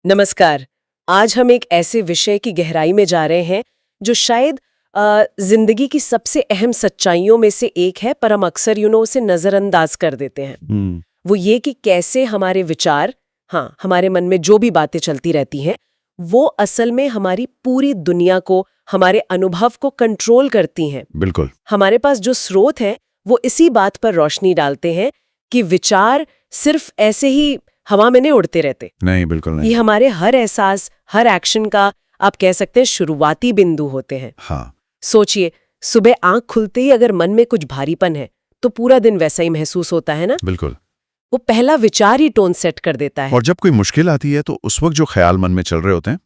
नमस्कार। आज हम एक ऐसे विषय की गहराई में जा रहे हैं जो शायद जिंदगी की सबसे अहम सच्चाइयों में से एक है, पर हम अक्सर उसे नजरअंदाज कर देते हैं। वो ये कि कैसे हमारे विचार, हमारे मन में जो भी बातें चलती रहती हैं, वो असल में हमारी पूरी दुनिया को, हमारे अनुभव को कंट्रोल करती हैं। बिल्कुल। हमारे पास जो स्रोत हैं वो इसी बात पर रोशनी डालते हैं कि विचार सिर्फ ऐसे ही हवा में नहीं उड़ते रहते। नहीं, बिल्कुल नहीं। ये हमारे हर एहसास, हर एक्शन का, आप कह सकते हैं, शुरुआती बिंदु होते हैं। हाँ। सोचिए, सुबह आंख खुलते ही अगर मन में कुछ भारीपन है तो पूरा दिन वैसा ही महसूस होता है ना। बिल्कुल। वो पहला विचार ही टोन सेट कर देता है। और जब कोई मुश्किल आती है तो उस वक्त जो ख्याल मन में चल रहे होते हैं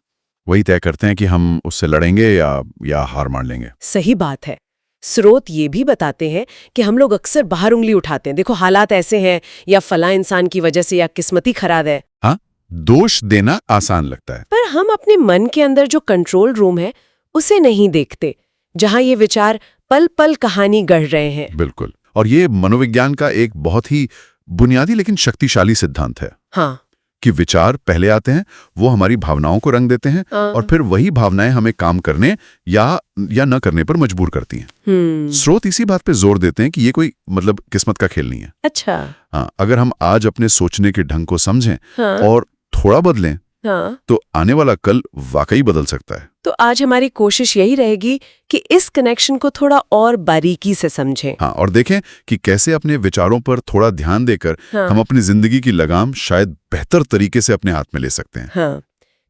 वही तय करते हैं कि हम उससे लड़ेंगे या हार मान लेंगे। सही बात है। स्रोत ये भी बताते हैं कि हम लोग अक्सर बाहर उंगली उठाते हैं, देखो हालात ऐसे हैं, या फला इंसान की वजह से, या किस्मती खराब है। हाँ, दोष देना आसान लगता है, पर हम अपने मन के अंदर जो कंट्रोल रूम है उसे नहीं देखते, जहां ये विचार पल पल कहानी गढ़ रहे हैं। बिल्कुल। और ये मनोविज्ञान का एक बहुत ही बुनियादी लेकिन शक्तिशाली सिद्धांत है। हाँ, कि विचार पहले आते हैं, वो हमारी भावनाओं को रंग देते हैं और फिर वही भावनाएं हमें काम करने या न करने पर मजबूर करती हैं। स्रोत इसी बात पे जोर देते हैं कि ये कोई किस्मत का खेल नहीं है। अच्छा। हाँ, अगर हम आज अपने सोचने के ढंग को समझें और थोड़ा बदलें तो आने वाला कल वाकई बदल सकता है। तो आज हमारी कोशिश यही रहेगी कि इस कनेक्शन को थोड़ा और बारीकी से समझें। हाँ, और देखें कि कैसे अपने विचारों पर थोड़ा ध्यान देकर हम अपनी जिंदगी की लगाम शायद बेहतर तरीके से अपने हाथ में ले सकते हैं। हाँ,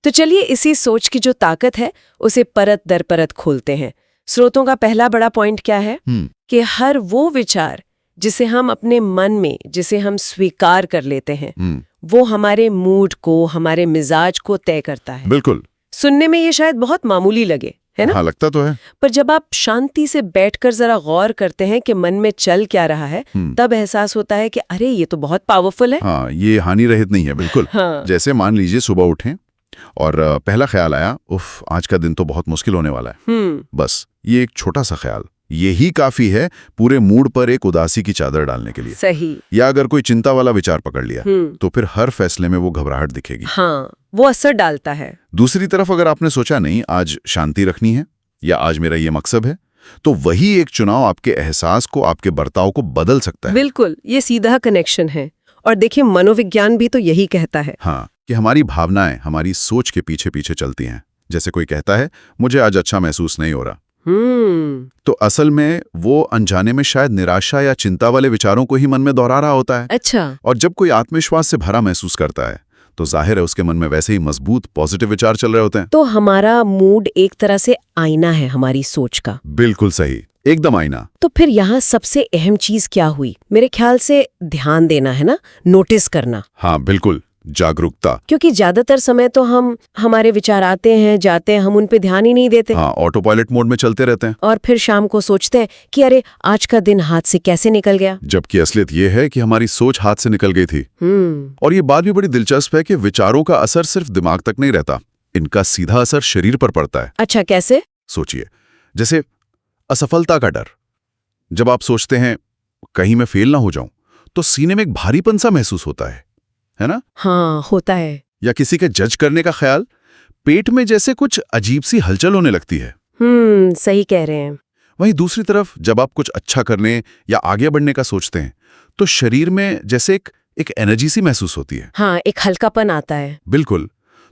तो चलिए इसी सोच की जो ताकत है उसे परत दर परत खोलते हैं। स्रोतों का पहला बड़ा पॉइंट क्या है कि हर वो विचार जिसे हम अपने मन में, जिसे हम स्वीकार कर लेते हैं, वो हमारे मूड को, हमारे मिजाज को तय करता है। बिल्कुल। सुनने में ये शायद बहुत मामूली लगे, है ना? हाँ, लगता तो है। पर जब आप शांति से बैठकर जरा गौर करते हैं कि मन में चल क्या रहा है, तब एहसास होता है कि अरे ये तो बहुत पावरफुल है। हाँ, ये हानि रहित नहीं है। बिल्कुल। हाँ। जैसे मान लीजिए सुबह उठें और पहला ख्याल आया, उफ, आज का दिन तो बहुत मुश्किल होने वाला है। बस ये एक छोटा सा ख्याल, यही काफी है पूरे मूड पर एक उदासी की चादर डालने के लिए। सही। या अगर कोई चिंता वाला विचार पकड़ लिया तो फिर हर फैसले में वो घबराहट दिखेगी। हाँ, वो असर डालता है। दूसरी तरफ अगर आपने सोचा नहीं आज शांति रखनी है या आज मेरा ये मकसद है, तो वही एक चुनाव आपके एहसास को, आपके बर्ताव को बदल सकता है। बिल्कुल, ये सीधा कनेक्शन है। और देखिए, मनोविज्ञान भी तो यही कहता है। हाँ, कि हमारी भावनाएं हमारी सोच के पीछे पीछे चलती हैं। जैसे कोई कहता है मुझे आज अच्छा महसूस नहीं हो रहा, तो असल में वो अनजाने में शायद निराशा या चिंता वाले विचारों को ही मन में दोहरा रहा होता है। अच्छा। और जब कोई आत्मविश्वास से भरा महसूस करता है तो जाहिर है उसके मन में वैसे ही मजबूत पॉजिटिव विचार चल रहे होते हैं। तो हमारा मूड एक तरह से आईना है हमारी सोच का। बिल्कुल सही, एकदम आईना। तो फिर यहाँ सबसे अहम चीज क्या हुई? मेरे ख्याल से ध्यान देना है ना, नोटिस करना। हाँ, बिल्कुल, जागरूकता। क्योंकि ज्यादातर समय तो हम हमारे विचार आते हैं जाते हैं, हम उन पे ध्यान ही नहीं देते। हाँ, ऑटो पायलट मोड में चलते रहते हैं और फिर शाम को सोचते हैं कि अरे आज का दिन हाथ से कैसे निकल गया। जबकि असलियत ये है कि हमारी सोच हाथ से निकल गई थी। और ये बात भी बड़ी दिलचस्प है कि विचारों का असर सिर्फ दिमाग तक नहीं रहता, इनका सीधा असर शरीर पर पड़ता है। अच्छा, कैसे? सोचिए, जैसे असफलता का डर। जब आप सोचते हैं कहीं मैं फेल ना हो जाऊं तो सीने में एक भारीपन सा महसूस होता है ना? हाँ, होता है। या किसी के जज करने का ख्याल, पेट में जैसे कुछ अजीब सी हलचल होने लगती है। सही कह रहे हैं। वहीं दूसरी तरफ जब आप कुछ अच्छा करने या आगे बढ़ने का सोचते हैं तो शरीर में जैसे एक एनर्जी सी महसूस होती है। हाँ, एक हल्कापन आता है। बिल्कुल।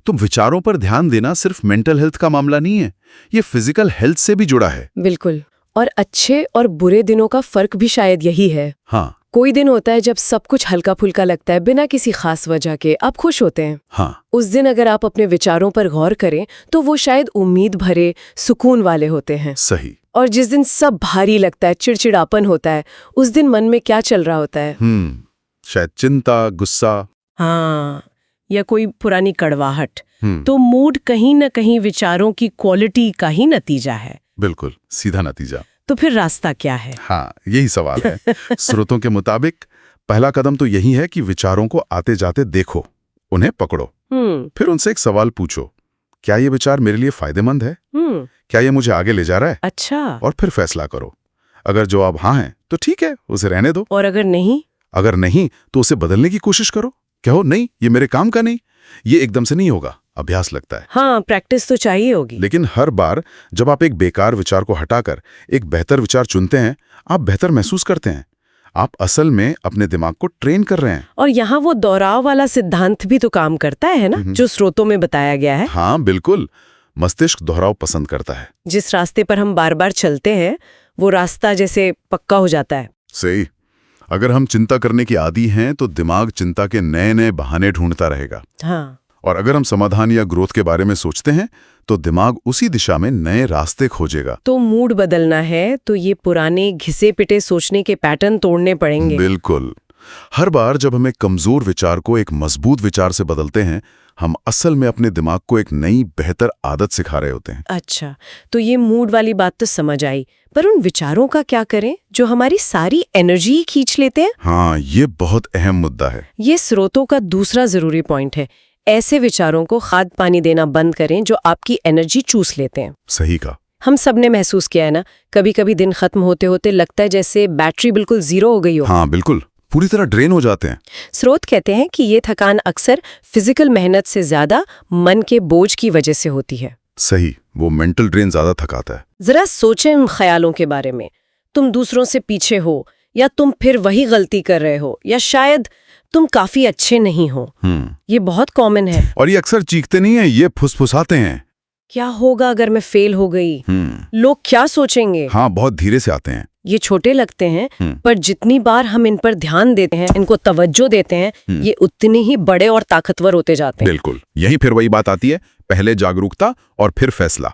तो विचारों पर ध्यान देना सिर्फ मेंटल हेल्थ का मामला नहीं है, ये फिजिकल हेल्थ से भी जुड़ा है। बिल्कुल। और अच्छे और बुरे दिनों का फर्क भी शायद यही है। हाँ। कोई दिन होता है जब सब कुछ हल्का फुल्का लगता है, बिना किसी खास वजह के आप खुश होते हैं। हाँ। उस दिन अगर आप अपने विचारों पर गौर करें तो वो शायद उम्मीद भरे, सुकून वाले होते हैं। सही। और जिस दिन सब भारी लगता है, चिड़चिड़ापन होता है, उस दिन मन में क्या चल रहा होता है? शायद चिंता, गुस्सा, हाँ, या कोई पुरानी कड़वाहट। तो मूड कहीं न कहीं विचारों की क्वालिटी का ही नतीजा है। बिल्कुल, सीधा नतीजा। तो फिर रास्ता क्या है? हाँ, यही सवाल है। स्रोतों के मुताबिक पहला कदम तो यही है कि विचारों को आते जाते देखो, उन्हें पकड़ो, फिर उनसे एक सवाल पूछो, क्या ये विचार मेरे लिए फायदेमंद है? क्या ये मुझे आगे ले जा रहा है? अच्छा। और फिर फैसला करो। अगर जवाब हाँ है तो ठीक है, उसे रहने दो। और अगर नहीं? अगर नहीं तो उसे बदलने की कोशिश करो। कहो नहीं, ये मेरे काम का नहीं। ये एकदम से नहीं होगा, अभ्यास लगता है। हाँ, प्रैक्टिस तो चाहिए होगी। लेकिन हर बार जब आप एक बेकार विचार को हटाकर एक बेहतर विचार चुनते हैं, आप बेहतर महसूस करते हैं। आप असल में अपने दिमाग को ट्रेन कर रहे हैं। और यहाँ वो दोहराव वाला सिद्धांत भी तो काम करता है ना, जो स्रोतों में बताया गया है। हाँ बिल्कुल, मस्तिष्क दोहराव पसंद करता है। जिस रास्ते पर हम बार बार चलते हैं वो रास्ता जैसे पक्का हो जाता है। सही। अगर हम चिंता करने की आदी हैं तो दिमाग चिंता के नए नए बहाने ढूंढता रहेगा। हाँ। और अगर हम समाधान या ग्रोथ के बारे में सोचते हैं तो दिमाग उसी दिशा में नए रास्ते खोजेगा। तो मूड बदलना है तो ये पुराने घिसे पिटे सोचने के पैटर्न तोड़ने पड़ेंगे। बिल्कुल। हर बार जब हम एक कमजोर विचार को एक मजबूत विचार से बदलते हैं, हम असल में अपने दिमाग को एक नई बेहतर आदत सिखा रहे होते हैं। अच्छा, तो ये मूड वाली बात तो समझ आई, पर उन विचारों का क्या करें जो हमारी सारी एनर्जी खींच लेते हैं? हाँ, ये बहुत अहम मुद्दा है। ये स्रोतों का दूसरा जरूरी पॉइंट है। ऐसे विचारों को खाद पानी देना बंद करें जो आपकी एनर्जी चूस लेते हैं। सही कहा। हम सब ने महसूस किया है ना, कभी कभी दिन खत्म होते होते लगता है जैसे बैटरी बिल्कुल जीरो हो गई हो। हाँ बिल्कुल, पूरी तरह ड्रेन हो जाते हैं। स्रोत कहते हैं कि ये थकान अक्सर फिजिकल मेहनत से ज्यादा मन के बोझ की वजह से होती है। सही, वो मेंटल ड्रेन ज्यादा थकाता है। जरा सोचें उन ख्यालों के बारे में। तुम दूसरों से पीछे हो, या तुम फिर वही गलती कर रहे हो, या शायद तुम काफी अच्छे नहीं हो। ये बहुत कॉमन है। और ये अक्सर चीखते नहीं है, ये फुसफुसाते हैं। क्या होगा अगर मैं फेल हो गई? लोग क्या सोचेंगे? हाँ, बहुत धीरे से आते हैं। ये छोटे लगते हैं, पर जितनी बार हम इन पर ध्यान देते हैं, इनको तवज्जो देते हैं, ये उतने ही बड़े और ताकतवर होते जाते हैं। बिल्कुल, यही फिर वही बात आती है, पहले जागरूकता और फिर फैसला।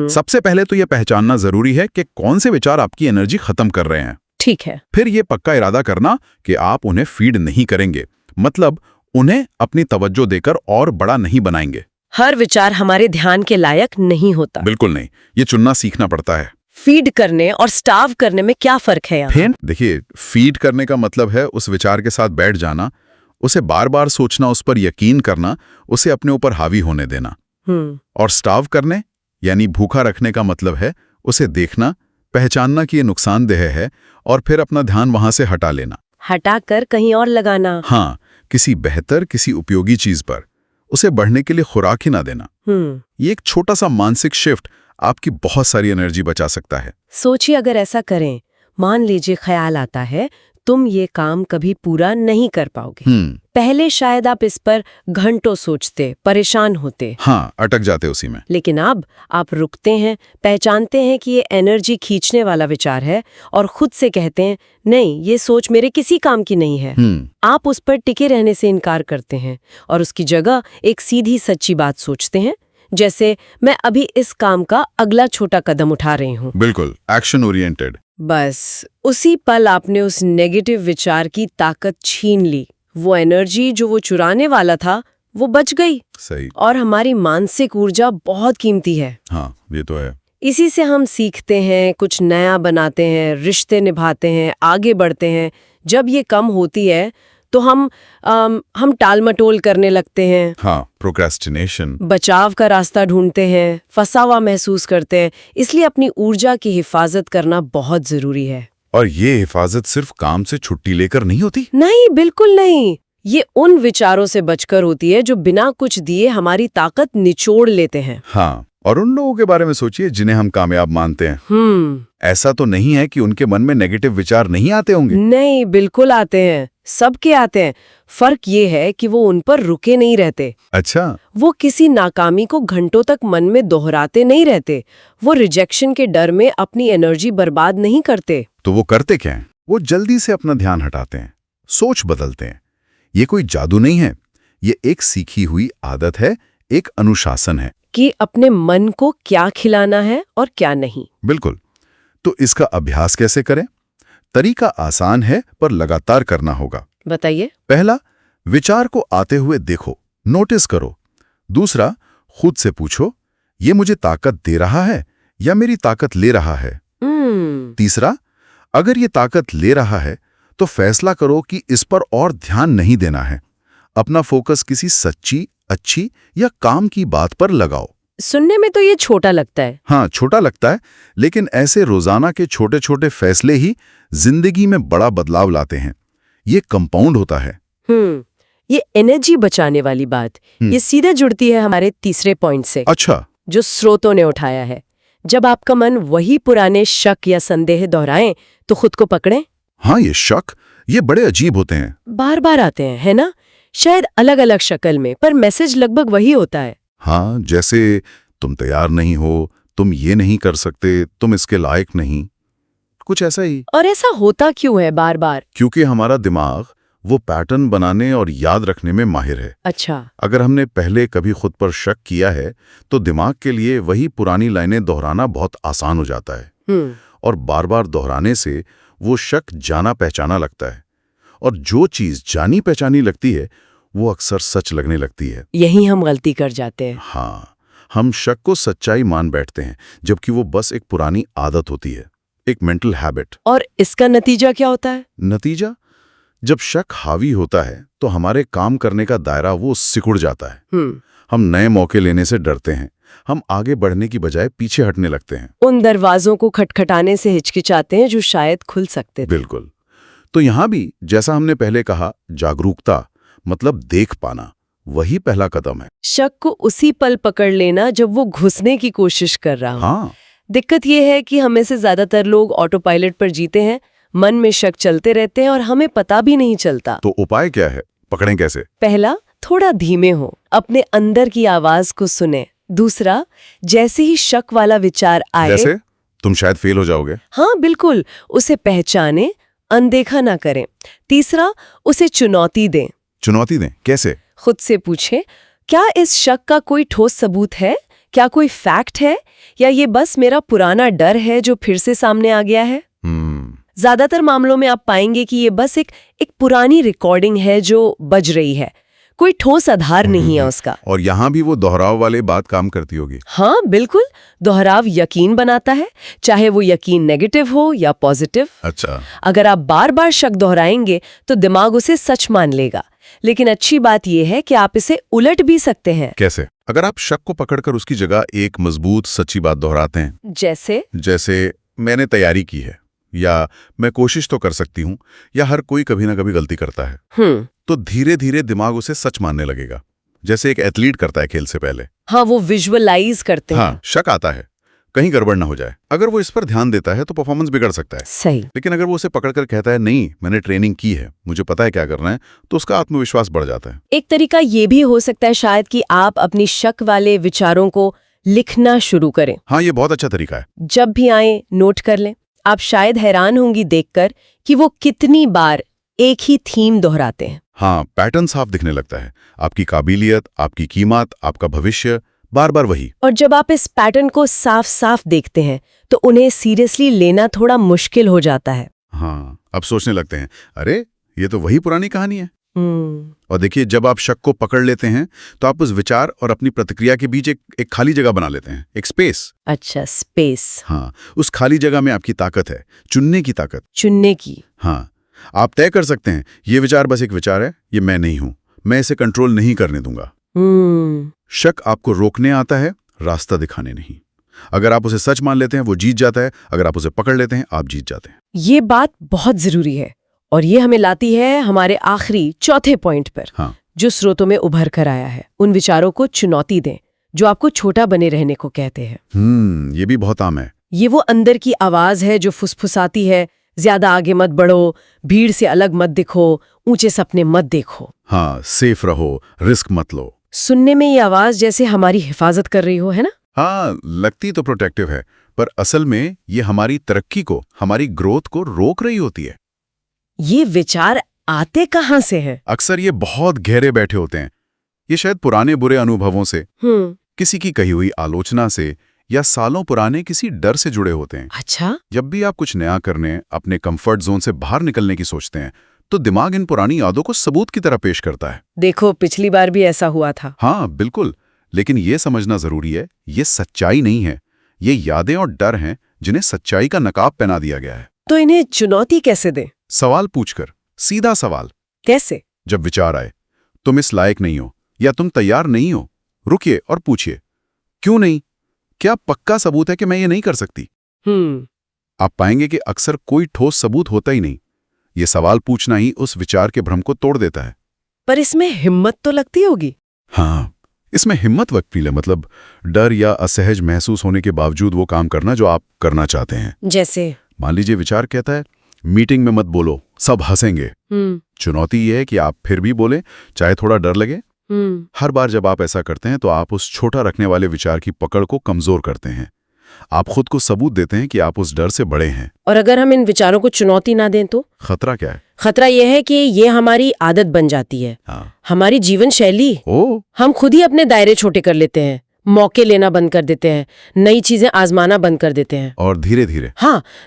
सबसे पहले तो ये पहचानना जरूरी है कि कौन से विचार आपकी एनर्जी खत्म कर रहे हैं। ठीक है। फिर ये पक्का इरादा करना कि आप उन्हें फीड नहीं करेंगे, मतलब उन्हें अपनी तवज्जो देकर और बड़ा नहीं बनाएंगे। हर विचार हमारे ध्यान के लायक नहीं होता। बिल्कुल नहीं, ये चुनना सीखना पड़ता है। फीड करने और स्टार्व करने में क्या फर्क है यहाँ? फिर देखिए, फीड करने का मतलब है उस विचार के साथ बैठ जाना, उसे बार बार सोचना, उस पर यकीन करना, उसे अपने ऊपर हावी होने देना। और स्टार्व करने यानी भूखा रखने का मतलब है उसे देखना, पहचानना कि ये नुकसानदेह है और फिर अपना ध्यान वहां से हटा लेना, हटाकर कहीं और लगाना। हाँ, किसी बेहतर, किसी उपयोगी चीज पर। उसे बढ़ने के लिए खुराक ही ना देना। ये एक छोटा सा मानसिक शिफ्ट आपकी बहुत सारी एनर्जी बचा सकता है। सोचिए अगर ऐसा करें, मान लीजिए ख्याल आता है तुम ये काम कभी पूरा नहीं कर पाओगे। पहले शायद आप इस पर घंटों सोचते, परेशान होते। हाँ, अटक जाते उसी में। लेकिन अब आप रुकते हैं, पहचानते हैं कि ये एनर्जी खींचने वाला विचार है और खुद से कहते हैं नहीं, ये सोच मेरे किसी काम की नहीं है। आप उस पर टिके रहने से इनकार करते हैं और उसकी जगह एक सीधी सच्ची बात सोचते हैं, जैसे मैं अभी इस काम का अगला छोटा कदम उठा रही हूँ। बिल्कुल, एक्शन ओरिएंटेड। बस उसी पल आपने उस नेगेटिव विचार की ताकत छीन ली। वो एनर्जी जो वो चुराने वाला था वो बच गई। सही। और हमारी मानसिक ऊर्जा बहुत कीमती है। हाँ, ये तो है। इसी से हम सीखते हैं, कुछ नया बनाते हैं, रिश्ते निभाते हैं, आगे बढ़ते हैं। जब ये कम होती है तो हम टाल मटोल करने लगते हैं। हाँ, प्रोक्रेस्टिनेशन, बचाव का रास्ता ढूंढते हैं, फंसा हुआ महसूस करते हैं। इसलिए अपनी ऊर्जा की हिफाजत करना बहुत जरूरी है। और ये हिफाजत सिर्फ काम से छुट्टी लेकर नहीं होती। नहीं, बिल्कुल नहीं। ये उन विचारों से बचकर होती है जो बिना कुछ दिए हमारी ताकत निचोड़ लेते हैं। हाँ, और उन लोगों के बारे में सोचिए जिन्हें हम कामयाब मानते हैं। ऐसा तो नहीं है कि उनके मन में नेगेटिव विचार नहीं आते होंगे। नहीं, बिल्कुल आते हैं, सबके आते हैं। फर्क ये है कि वो उन पर रुके नहीं रहते। अच्छा। वो किसी नाकामी को घंटों तक मन में दोहराते नहीं रहते। वो रिजेक्शन के डर में अपनी एनर्जी बर्बाद नहीं करते। तो वो करते क्या हैं? वो जल्दी से अपना ध्यान हटाते हैं, सोच बदलते हैं। ये कोई जादू नहीं है, ये एक सीखी हुई आदत है, एक अनुशासन है कि अपने मन को क्या खिलाना है और क्या नहीं। बिल्कुल। तो इसका अभ्यास कैसे करें? तरीका आसान है, पर लगातार करना होगा। बताइए। पहला, विचार को आते हुए देखो, नोटिस करो। दूसरा, खुद से पूछो, ये मुझे ताकत दे रहा है या मेरी ताकत ले रहा है? तीसरा, अगर ये ताकत ले रहा है तो फैसला करो कि इस पर और ध्यान नहीं देना है। अपना फोकस किसी सच्ची, अच्छी या काम की बात पर लगाओ। सुनने में तो ये छोटा लगता है। हाँ, छोटा लगता है, लेकिन ऐसे रोजाना के छोटे छोटे फैसले ही जिंदगी में बड़ा बदलाव लाते हैं। ये कंपाउंड होता है। ये एनर्जी बचाने वाली बात, ये सीधे जुड़ती है हमारे तीसरे पॉइंट से। अच्छा। जो स्रोतों ने उठाया है। जब आपका मन वही पुराने शक या संदेह दोहराए तो खुद को पकड़ें। हाँ, ये शक, ये बड़े अजीब होते हैं। बार बार आते हैं, है ना? शायद अलग अलग शक्ल में, पर मैसेज लगभग वही होता है। हाँ, जैसे तुम तैयार नहीं हो, तुम ये नहीं कर सकते, तुम इसके लायक नहीं, कुछ ऐसा ही। और ऐसा होता क्यों है बार बार? क्योंकि हमारा दिमाग वो पैटर्न बनाने और याद रखने में माहिर है। अच्छा। अगर हमने पहले कभी खुद पर शक किया है तो दिमाग के लिए वही पुरानी लाइनें दोहराना बहुत आसान हो जाता है। और बार बार दोहराने से वो शक जाना पहचाना लगता है, और जो चीज जानी पहचानी लगती है वो अक्सर सच लगने लगती है। यही हम गलती कर जाते हैं। हाँ, हम शक को सच्चाई मान बैठते हैं, जबकि वो बस एक पुरानी आदत होती है, एक मेंटल हैबिट। और इसका नतीजा क्या होता है? नतीजा, जब शक हावी होता है तो हमारे काम करने का दायरा वो सिकुड़ जाता है। हम नए मौके लेने से डरते हैं, हम आगे बढ़ने की बजाय पीछे हटने लगते हैं। उन दरवाजों को खटखटाने से हिचकिचाते हैं जो शायद खुल सकते थे। बिल्कुल। तो यहां भी, जैसा हमने पहले कहा, जागरूकता मतलब देख पाना, वही पहला कदम है। शक को उसी पल पकड़ लेना जब वो घुसने की कोशिश कर रहा हो। हाँ। दिक्कत ये है कि हमें से ज्यादातर लोग ऑटो पायलट पर जीते हैं, मन में शक चलते रहते हैं और हमें पता भी नहीं चलता। तो उपाय क्या है? पकड़ें कैसे? पहला, थोड़ा धीमे हो, अपने अंदर की आवाज को सुने। दूसरा, जैसे ही शक वाला विचार आए, जैसे तुम शायद फेल हो जाओगे, हाँ बिल्कुल, उसे पहचाने, अनदेखा ना करें। तीसरा, उसे चुनौती दें। चुनौती दें कैसे? खुद से पूछें, क्या इस शक का कोई ठोस सबूत है? क्या कोई फैक्ट है, या ये बस मेरा पुराना डर है जो फिर से सामने आ गया है? ज्यादातर मामलों में आप पाएंगे कि ये बस एक पुरानी रिकॉर्डिंग है जो बज रही है, कोई ठोस आधार नहीं है उसका। और यहाँ भी वो दोहराव वाली बात काम करती होगी। हाँ बिल्कुल, दोहराव यकीन बनाता है, चाहे वो यकीन नेगेटिव हो या पॉजिटिव। अच्छा। अगर आप बार बार शक दोहराएंगे तो दिमाग उसे सच मान लेगा, लेकिन अच्छी बात यह है कि आप इसे उलट भी सकते हैं। कैसे? अगर आप शक को पकड़कर उसकी जगह एक मजबूत सच्ची बात दोहराते हैं, जैसे मैंने तैयारी की है, या मैं कोशिश तो कर सकती हूँ, या हर कोई कभी ना कभी गलती करता है, तो धीरे धीरे दिमाग उसे सच मानने लगेगा, जैसे एक एथलीट करता है खेल से पहले। हाँ, वो विजुअलाइज करते हैं। हाँ, शक आता है, कहीं गड़बड़ ना हो जाए। अगर वो इस पर ध्यान देता है तो परफॉर्मेंस बिगड़ सकता है। सही। लेकिन अगर वो उसे पकड़कर कहता है, नहीं मैंने ट्रेनिंग की है, मुझे पता है क्या करना है, तो उसका आत्मविश्वास बढ़ जाता है। एक तरीका ये भी हो सकता है शायद कि आप अपनी शक वाले विचारों को लिखना शुरू करें। हाँ, ये बहुत अच्छा तरीका है। जब भी आए नोट कर लें। आप शायद हैरान होंगी देखकर कि वो कितनी बार एक ही थीम दोहराते हैं। हाँ, पैटर्न साफ दिखने लगता है, आपकी काबिलियत, आपकी कीमत, आपका भविष्य, बार बार वही। और जब आप इस पैटर्न को साफ साफ देखते हैं तो उन्हें सीरियसली लेना थोड़ा मुश्किल हो जाता है। हाँ, अब सोचने लगते हैं, अरे ये तो वही पुरानी कहानी है। और देखिए, जब आप शक को पकड़ लेते हैं तो आप उस विचार और अपनी प्रतिक्रिया के बीच एक खाली जगह बना लेते हैं, एक स्पेस। अच्छा, स्पेस। हाँ, उस खाली जगह में आपकी ताकत है, चुनने की ताकत। चुनने की। हाँ, आप तय कर सकते हैं, ये विचार बस एक विचार है, ये मैं नहीं हूं, मैं इसे कंट्रोल नहीं करने दूंगा। शक आपको रोकने आता है, रास्ता दिखाने नहीं। अगर आप उसे सच मान लेते हैं, वो जीत जाता है। अगर आप उसे पकड़ लेते हैं, आप जीत जाते हैं। ये बात बहुत जरूरी है, और ये हमें लाती है हमारे आखिरी चौथे पॉइंट पर। हाँ। जो स्रोतों में उभर कर आया है। उन विचारों को चुनौती दें जो आपको छोटा बने रहने को कहते हैं। ये भी बहुत आम है। ये वो अंदर की आवाज है जो फुसफुसाती है, ज्यादा आगे मत बढ़ो, भीड़ से अलग मत दिखो, ऊंचे सपने मत देखो। हाँ, सेफ रहो, रिस्क मत लो। सुनने में ये आवाज जैसे हमारी हिफाजत कर रही हो, है ना? हाँ, लगती तो प्रोटेक्टिव है, पर असल में ये हमारी तरक्की को, हमारी ग्रोथ को रोक रही होती है। ये विचार आते कहाँ से हैं? अक्सर ये बहुत गहरे बैठे होते हैं। ये शायद पुराने बुरे अनुभवों से, किसी की कही हुई आलोचना से, या सालों पुराने किसी डर से जुड़े होते हैं। अच्छा। जब भी आप कुछ नया करने, अपने कंफर्ट जोन से बाहर निकलने की सोचते हैं, तो दिमाग इन पुरानी यादों को सबूत की तरह पेश करता है। देखो, पिछली बार भी ऐसा हुआ था। हाँ बिल्कुल, लेकिन ये समझना जरूरी है, ये सच्चाई नहीं है। ये यादें और डर हैं जिन्हें सच्चाई का नकाब पहना दिया गया है। तो इन्हें चुनौती कैसे दें? सवाल पूछकर, सीधा सवाल। कैसे? जब विचार आए, तुम इस लायक नहीं हो, या तुम तैयार नहीं हो, रुकिए और पूछिए, क्यों नहीं? क्या पक्का सबूत है कि मैं ये नहीं कर सकती? आप पाएंगे कि अक्सर कोई ठोस सबूत होता ही नहीं। ये सवाल पूछना ही उस विचार के भ्रम को तोड़ देता है। पर इसमें हिम्मत तो लगती होगी। हाँ, इसमें हिम्मत वकील मतलब डर या असहज महसूस होने के बावजूद वो काम करना जो आप करना चाहते हैं। जैसे मान लीजिए विचार कहता है मीटिंग में मत बोलो, सब हंसेंगे। चुनौती ये है कि आप फिर भी बोले, चाहे थोड़ा डर लगे। हर बार जब आप ऐसा करते हैं तो आप उस छोटा रखने वाले विचार की पकड़ को कमजोर करते हैं। आप खुद को सबूत देते हैं कि आप उस डर से बड़े हैं। और अगर हम इन विचारों को चुनौती ना दें तो खतरा क्या है? खतरा यह है कि ये हमारी आदत बन जाती है। हमारी जीवन शैली। हम खुद ही अपने दायरे छोटे कर लेते हैं, मौके लेना बंद कर देते हैं, नई चीजें आजमाना बंद कर देते हैं। और धीरे धीरे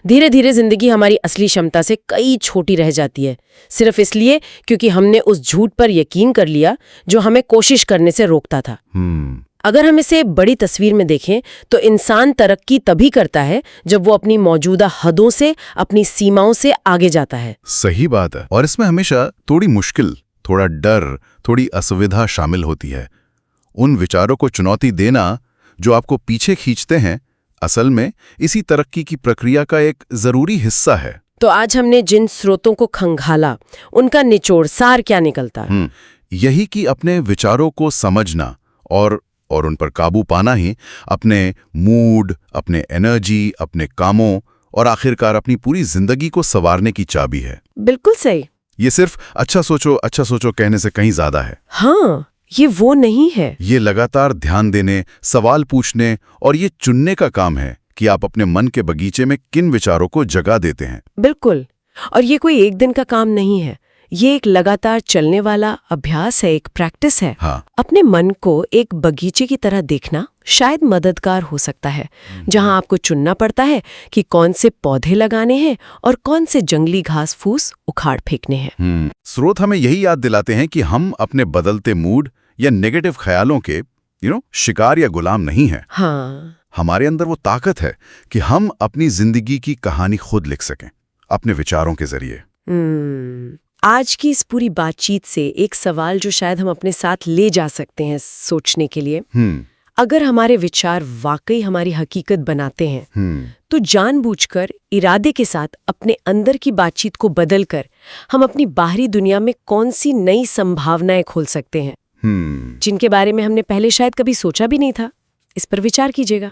धीरे धीरे जिंदगी हमारी असली क्षमता से कई छोटी रह जाती है, सिर्फ इसलिए क्योंकि हमने उस झूठ पर यकीन कर लिया जो हमें कोशिश करने से रोकता था। अगर हम इसे बड़ी तस्वीर में देखें तो इंसान तरक्की तभी करता है जब वो अपनी मौजूदा हदों से, अपनी सीमाओं से आगे जाता है। सही बात है। और इसमें हमेशा थोड़ी मुश्किल, थोड़ा डर, थोड़ी असुविधा शामिल होती है। उन विचारों को चुनौती देना जो आपको पीछे खींचते हैं, असल में इसी तरक्की की प्रक्रिया का एक जरूरी हिस्सा है। तो आज हमने जिन स्रोतों को खंगाला, उनका निचोड़ सार क्या निकलता? यही कि अपने विचारों को समझना और उन पर काबू पाना ही अपने मूड, अपने एनर्जी, अपने कामों और आखिरकार अपनी पूरी जिंदगी को संवारने की चाबी है। बिल्कुल सही। ये सिर्फ अच्छा सोचो कहने से कहीं ज्यादा है। हाँ, ये वो नहीं है। ये लगातार ध्यान देने, सवाल पूछने और ये चुनने का काम है कि आप अपने मन के बगीचे में किन विचारों को जगह देते हैं। बिल्कुल। और ये कोई एक दिन का काम नहीं है, ये एक लगातार चलने वाला अभ्यास है, एक प्रैक्टिस है। अपने मन को एक बगीचे की तरह देखना शायद मददगार हो सकता है, जहां आपको चुनना पड़ता है कि कौन से पौधे लगाने हैं और कौन से जंगली घास फूस उखाड़ फेंकने हैं। स्रोत हमें यही याद दिलाते हैं कि हम अपने बदलते मूड या नेगेटिव ख्यालों के शिकार या गुलाम नहीं हैं। हमारे अंदर वो ताकत है कि हम अपनी जिंदगी की कहानी खुद लिख सकें अपने विचारों के जरिए। आज की इस पूरी बातचीत से एक सवाल जो शायद हम अपने साथ ले जा सकते हैं सोचने के लिए, अगर हमारे विचार वाकई हमारी हकीकत बनाते हैं, तो जानबूझकर, इरादे के साथ अपने अंदर की बातचीत को बदलकर हम अपनी बाहरी दुनिया में कौन सी नई संभावनाएं खोल सकते हैं, जिनके बारे में हमने पहले शायद कभी सोचा भी नहीं था। इस पर विचार कीजिएगा।